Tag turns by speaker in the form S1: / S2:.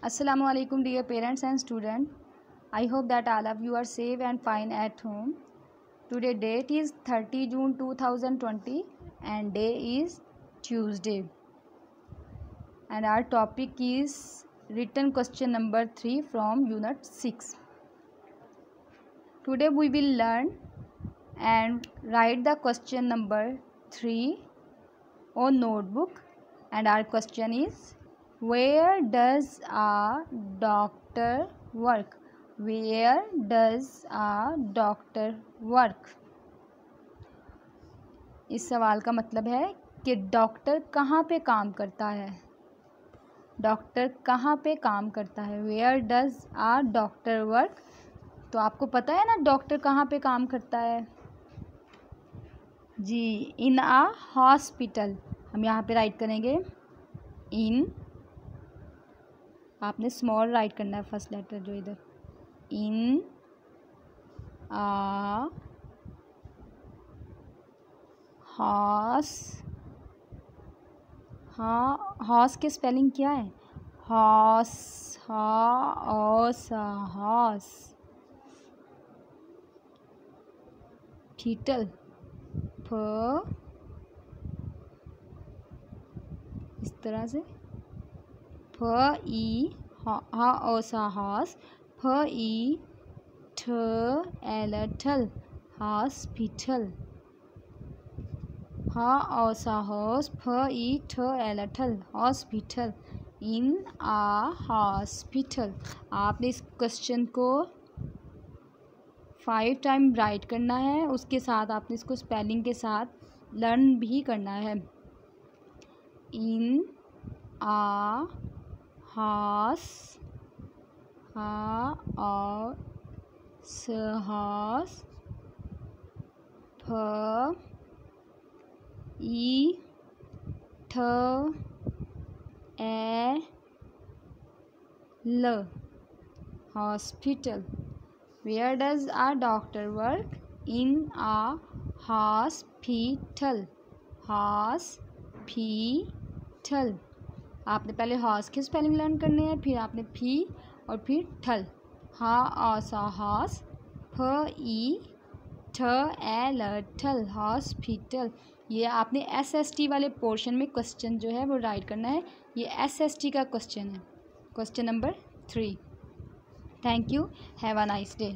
S1: Assalamu alaikum dear parents and students. I hope that all of you are safe and fine at home. Today date is 30 June 2020 and day is Tuesday. And our topic is written question number 3 from unit 6. Today we will learn and write the question number 3 on notebook, and our question is, where does a doctor work? Where does a doctor work? इस सवाल का मतलब है कि doctor कहाँ पे काम करता है। डॉक्टर कहाँ पे काम करता है। Where does a doctor work? तो आपको पता है ना डॉक्टर कहाँ पे काम करता है जी, इन आ हॉस्पिटल। हम यहाँ पे राइट करेंगे इन, आपने स्मॉल राइट करना है फर्स्ट लेटर जो इधर, इन आ हॉस के स्पेलिंग क्या है? हॉस, हॉस, फीटल, फ इस तरह से, फ ई हॉस, फ ई ठ एल ठल, हॉस्पिटल, हॉस, फ ई ठ एल ठल, हॉस्पिटल, इन आ हॉस्पिटल। आपने इस क्वेश्चन को 5 टाइम राइट करना है, उसके साथ आपने इसको स्पेलिंग के साथ लर्न भी करना है। इन आ हॉस, हॉस, फ ई ठ ए ल, hospital. Where does a doctor work? In a hospital. Hospital. आपने पहले हॉस की स्पेलिंग लर्न करनी है, फिर आपने फी और फिर ठल, हॉस, फ ई ठ एल ठल, हॉस्पिटल। ये आपने SST वाले पोर्शन में क्वेश्चन जो है वो राइट करना है। ये SST का क्वेश्चन है, question number 3। Thank you. Have a nice day.